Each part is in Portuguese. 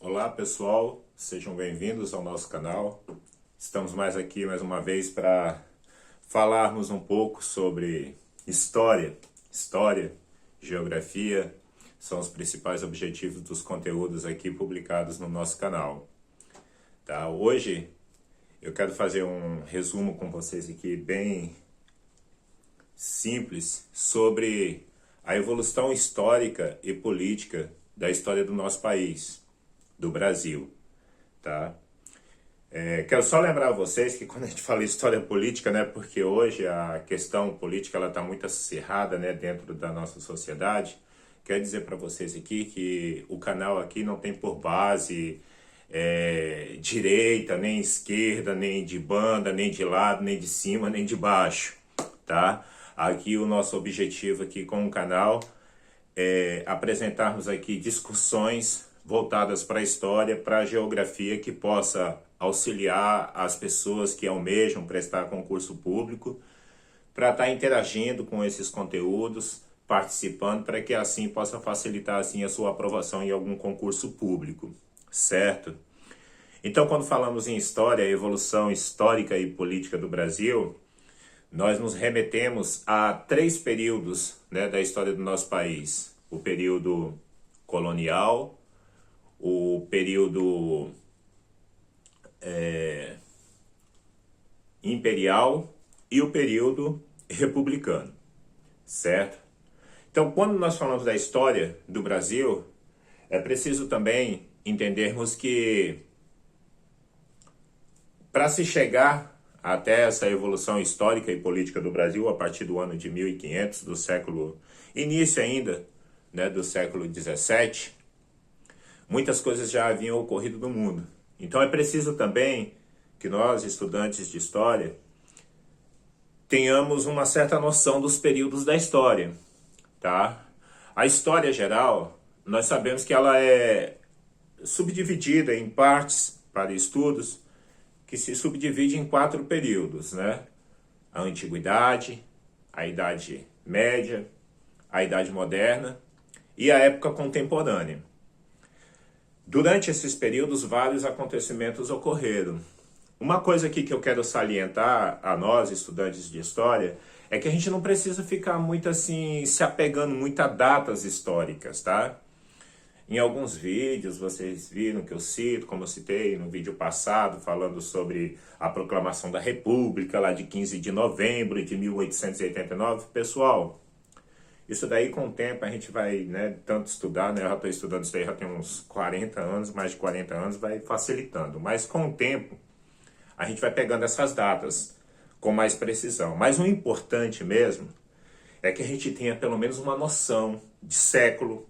Olá pessoal, sejam bem-vindos ao nosso canal. Estamos mais uma vez para falarmos um pouco sobre história, geografia, são os principais objetivos dos conteúdos aqui publicados no nosso canal. Tá? Hoje eu quero fazer um resumo com vocês aqui bem simples sobre a evolução histórica e política da história do nosso país, do Brasil, tá? Quero só lembrar a vocês que quando a gente fala história política, né, porque hoje a questão política ela está muito acirrada, né, dentro da nossa sociedade, quero dizer para vocês aqui que o canal aqui não tem por base direita, nem esquerda, nem de banda, nem de lado, nem de cima, nem de baixo, tá? Aqui o nosso objetivo aqui com o canal é apresentarmos aqui discussões voltadas para a história, para a geografia, que possa auxiliar as pessoas que almejam prestar concurso público, para estar interagindo com esses conteúdos, participando, para que assim possa facilitar assim a sua aprovação em algum concurso público, certo? Então, quando falamos em história, evolução histórica e política do Brasil, nós nos remetemos a 3 períodos, né, da história do nosso país. O período colonial, o período imperial e o período republicano, certo? Então, quando nós falamos da história do Brasil, é preciso também entendermos que para se chegar até essa evolução histórica e política do Brasil a partir do ano de 1500, do século, início ainda, né, do século 17, muitas coisas já haviam ocorrido no mundo. Então é preciso também que nós, estudantes de história, tenhamos uma certa noção dos períodos da história, tá? A história geral, nós sabemos que ela é subdividida em partes para estudos, que se subdivide em 4 períodos, né? A Antiguidade, a Idade Média, a Idade Moderna e a época contemporânea. Durante esses períodos, vários acontecimentos ocorreram. Uma coisa aqui que eu quero salientar a nós, estudantes de história, é que a gente não precisa ficar muito assim, se apegando muito a datas históricas, tá? Em alguns vídeos vocês viram que eu cito, como eu citei no vídeo passado, falando sobre a proclamação da República, lá de 15 de novembro de 1889. Pessoal, isso daí com o tempo a gente vai, né, tanto estudar, né, eu já estou estudando isso daí já tem uns 40 anos, mais de 40 anos, vai facilitando. Mas com o tempo a gente vai pegando essas datas com mais precisão. Mas o importante mesmo é que a gente tenha pelo menos uma noção de século,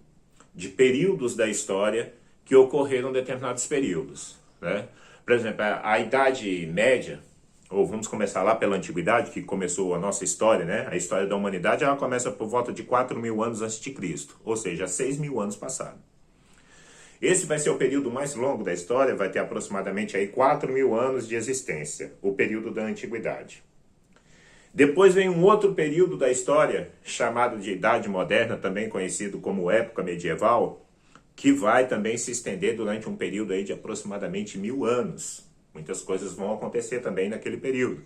de períodos da história que ocorreram em determinados períodos, né? Por exemplo, a Idade Média, ou vamos começar lá pela Antiguidade, que começou a nossa história, né? A história da humanidade, ela começa por volta de 4.000 anos antes de Cristo, ou seja, 6.000 anos passados. Esse vai ser o período mais longo da história, vai ter aproximadamente aí 4.000 anos de existência, o período da Antiguidade. Depois vem um outro período da história, chamado de Idade Moderna, também conhecido como Época Medieval, que vai também se estender durante um período aí de aproximadamente 1.000 anos. Muitas coisas vão acontecer também naquele período.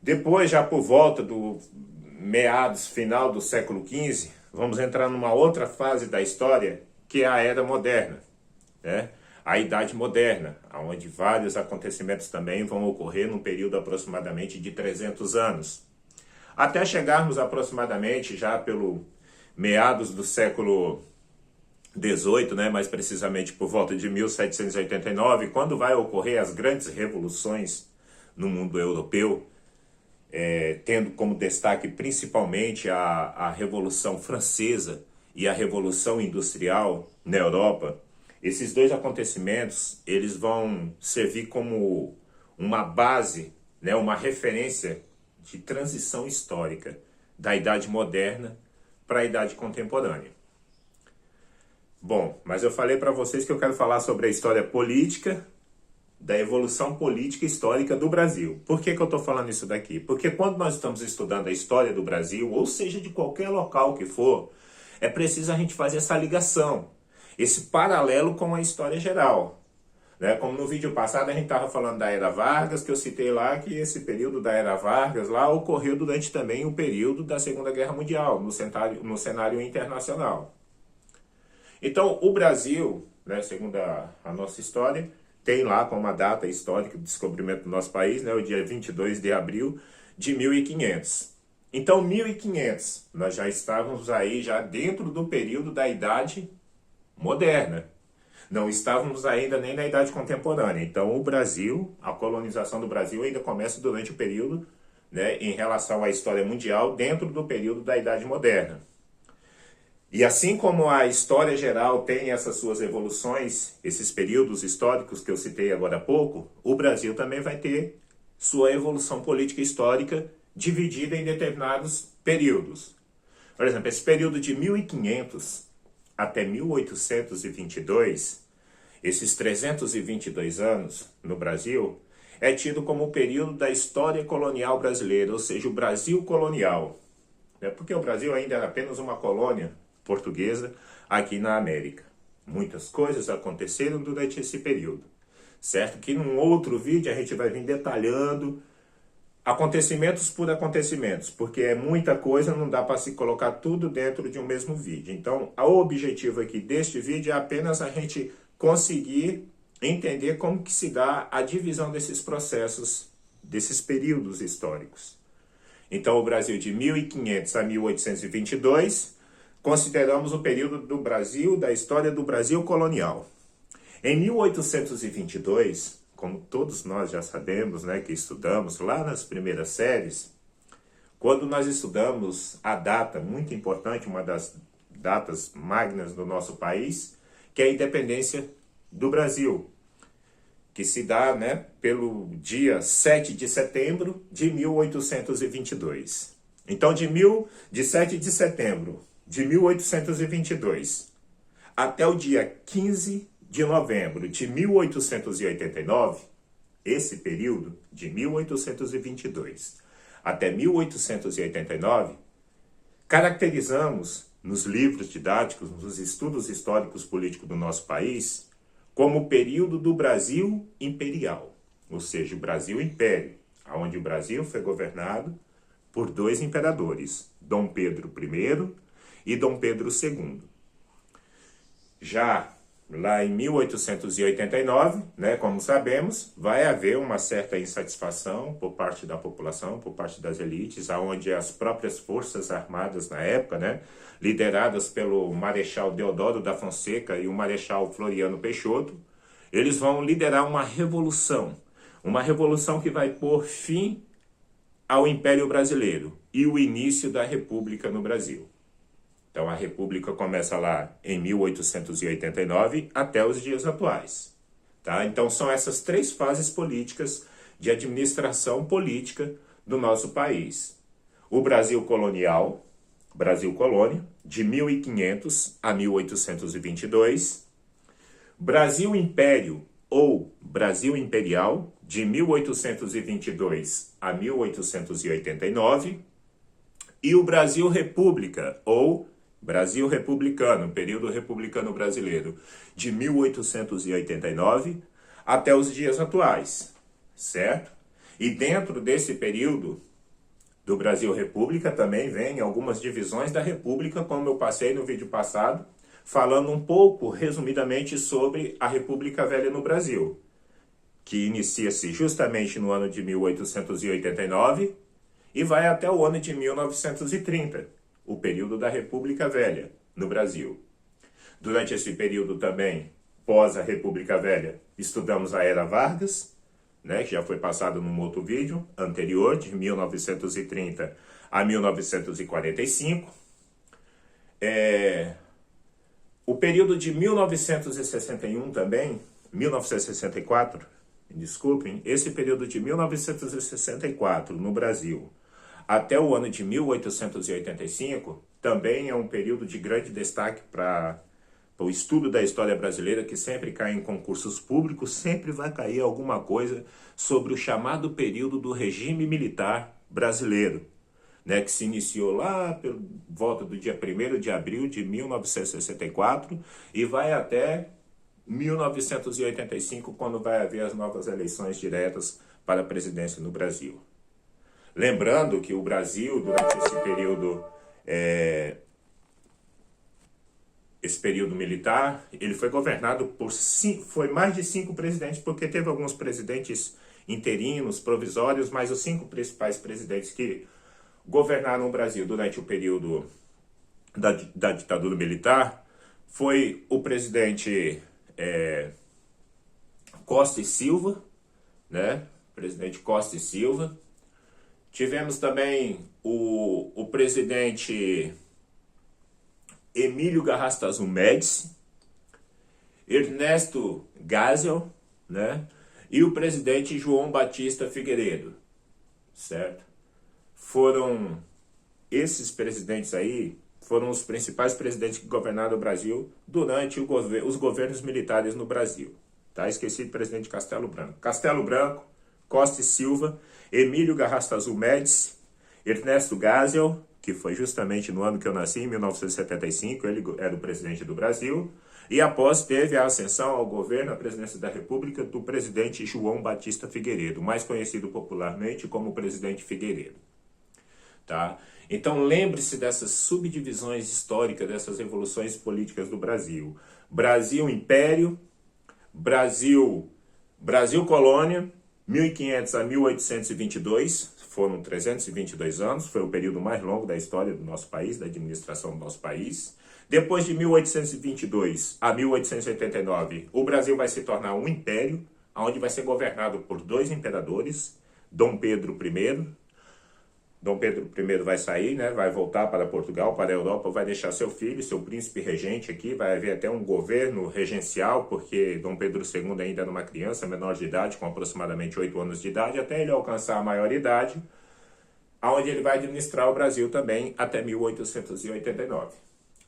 Depois, já por volta do meados, final do século XV, vamos entrar numa outra fase da história, que é a Era Moderna, né? A Idade Moderna, onde vários acontecimentos também vão ocorrer num período aproximadamente de 300 anos. Até chegarmos aproximadamente já pelo meados do século XVIII, né, mais precisamente por volta de 1789, quando vai ocorrer as grandes revoluções no mundo europeu, tendo como destaque principalmente a Revolução Francesa e a Revolução Industrial na Europa. Esses 2 acontecimentos, eles vão servir como uma base, né, uma referência de transição histórica da Idade Moderna para a Idade Contemporânea. Bom, mas eu falei para vocês que eu quero falar sobre a história política, da evolução política e histórica do Brasil. Por que eu estou falando isso daqui? Porque quando nós estamos estudando a história do Brasil, ou seja, de qualquer local que for, é preciso a gente fazer essa ligação esse paralelo com a história geral. Né? Como no vídeo passado a gente estava falando da Era Vargas, que eu citei lá que esse período da Era Vargas lá ocorreu durante também o período da Segunda Guerra Mundial, no cenário internacional. Então, o Brasil, né, segundo a nossa história, tem lá como a data histórica do descobrimento do nosso país, né, o dia 22 de abril de 1500. Então, 1500, nós já estávamos aí já dentro do período da Idade Moderna. Não estávamos ainda nem na Idade Contemporânea. Então, o Brasil, a colonização do Brasil ainda começa durante o período, né, em relação à história mundial, dentro do período da Idade Moderna. E assim como a história geral tem essas suas evoluções, esses períodos históricos que eu citei agora há pouco, o Brasil também vai ter sua evolução política histórica dividida em determinados períodos. Por exemplo, esse período de 1500 até 1822, esses 322 anos no Brasil, é tido como o período da história colonial brasileira, ou seja, o Brasil colonial. Porque o Brasil ainda era apenas uma colônia portuguesa aqui na América. Muitas coisas aconteceram durante esse período. Certo? Que num outro vídeo a gente vai vir detalhando acontecimentos por acontecimentos, porque é muita coisa, não dá para se colocar tudo dentro de um mesmo vídeo. Então, o objetivo aqui deste vídeo é apenas a gente conseguir entender como que se dá a divisão desses processos, desses períodos históricos. Então, o Brasil de 1500 a 1822, consideramos o período do Brasil, da história do Brasil colonial. Em 1822, como todos nós já sabemos, né, que estudamos lá nas primeiras séries, quando nós estudamos a data muito importante, uma das datas magnas do nosso país, que é a independência do Brasil, que se dá, né, pelo dia 7 de setembro de 1822. Então, de 7 de setembro de 1822 até o dia 15 de novembro de 1889, esse período de 1822 até 1889, caracterizamos nos livros didáticos, nos estudos históricos políticos do nosso país, como o período do Brasil imperial, ou seja, o Brasil Império, onde o Brasil foi governado por dois imperadores, Dom Pedro I e Dom Pedro II. Já lá em 1889, né, como sabemos, vai haver uma certa insatisfação por parte da população, por parte das elites, onde as próprias forças armadas na época, né, lideradas pelo Marechal Deodoro da Fonseca e o Marechal Floriano Peixoto, eles vão liderar uma revolução que vai pôr fim ao Império Brasileiro e o início da República no Brasil. Então, a República começa lá em 1889 até os dias atuais. Tá? Então, são essas três fases políticas de administração política do nosso país. O Brasil colonial, Brasil colônia, de 1500 a 1822. Brasil império ou Brasil imperial, de 1822 a 1889. E o Brasil república ou Brasil republicano, período republicano brasileiro, de 1889 até os dias atuais, certo? E dentro desse período do Brasil República também vem algumas divisões da República, como eu passei no vídeo passado, falando um pouco, resumidamente, sobre a República Velha no Brasil, que inicia-se justamente no ano de 1889 e vai até o ano de 1930. O período da República Velha no Brasil. Durante esse período também, pós a República Velha, estudamos a Era Vargas, né, que já foi passado num outro vídeo anterior, de 1930 a 1945. O período de 1961 também, 1964, desculpem, esse período de 1964 no Brasil, até o ano de 1885, também é um período de grande destaque para o estudo da história brasileira, que sempre cai em concursos públicos, sempre vai cair alguma coisa sobre o chamado período do regime militar brasileiro, né, que se iniciou lá por volta do dia 1º de abril de 1964 e vai até 1985, quando vai haver as novas eleições diretas para a presidência no Brasil. Lembrando que o Brasil, durante esse período militar, ele foi governado por foi mais de 5 presidentes, porque teve alguns presidentes interinos, provisórios, mas os 5 principais presidentes que governaram o Brasil durante o período da ditadura militar foi o presidente Costa e Silva, né? Presidente Costa e Silva. Tivemos também o presidente Emílio Garrastazu Médici, Ernesto Geisel, né? E o presidente João Batista Figueiredo, certo? Foram esses presidentes aí, foram os principais presidentes que governaram o Brasil durante os governos militares no Brasil. Tá? Esqueci do presidente Castelo Branco. Castelo Branco, Costa e Silva, Emílio Garrastazu Médici, Ernesto Geisel, que foi justamente no ano que eu nasci, em 1975, ele era o presidente do Brasil, e após teve a ascensão ao governo, à presidência da República, do presidente João Batista Figueiredo, mais conhecido popularmente como presidente Figueiredo. Tá? Então lembre-se dessas subdivisões históricas, dessas evoluções políticas do Brasil. Brasil Império, Brasil Colônia, 1500 a 1822, foram 322 anos, foi o período mais longo da história do nosso país, da administração do nosso país. Depois de 1822 a 1889, o Brasil vai se tornar um império, onde vai ser governado por 2 imperadores, Dom Pedro I. Dom Pedro I vai sair, né? Vai voltar para Portugal, para a Europa, vai deixar seu filho, seu príncipe regente aqui, vai haver até um governo regencial, porque Dom Pedro II ainda era uma criança, menor de idade, com aproximadamente 8 anos de idade, até ele alcançar a maioridade, onde ele vai administrar o Brasil também até 1889.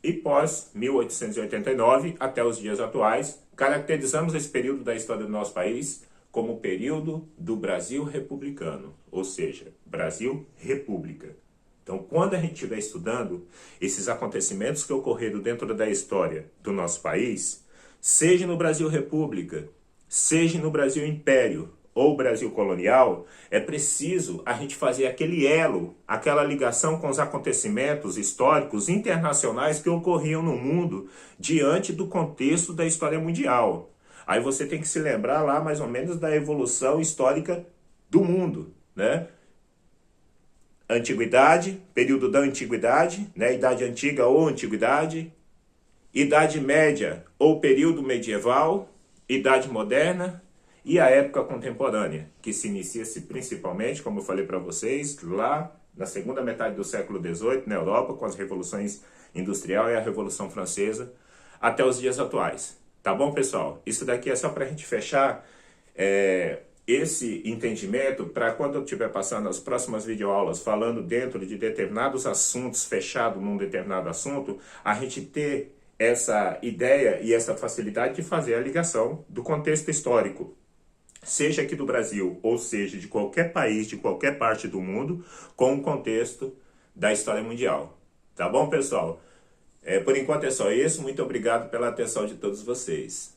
E pós 1889, até os dias atuais, caracterizamos esse período da história do nosso país como o período do Brasil republicano, ou seja, Brasil República. Então, quando a gente estiver estudando esses acontecimentos que ocorreram dentro da história do nosso país, seja no Brasil República, seja no Brasil Império ou Brasil Colonial, é preciso a gente fazer aquele elo, aquela ligação com os acontecimentos históricos internacionais que ocorriam no mundo diante do contexto da história mundial. Aí você tem que se lembrar lá mais ou menos da evolução histórica do mundo, né? Antiguidade, período da Antiguidade, né? Idade Antiga ou Antiguidade, Idade Média ou período medieval, Idade Moderna e a época contemporânea, que se inicia-se principalmente, como eu falei para vocês, lá na segunda metade do século XVIII, na Europa, com as revoluções industrial e a Revolução Francesa, até os dias atuais. Tá bom, pessoal? Isso daqui é só para a gente fechar esse entendimento, para quando eu estiver passando as próximas videoaulas falando dentro de determinados assuntos, fechado num determinado assunto, a gente ter essa ideia e essa facilidade de fazer a ligação do contexto histórico, seja aqui do Brasil, ou seja, de qualquer país, de qualquer parte do mundo, com o contexto da história mundial. Tá bom, pessoal? Por enquanto é só isso. Muito obrigado pela atenção de todos vocês.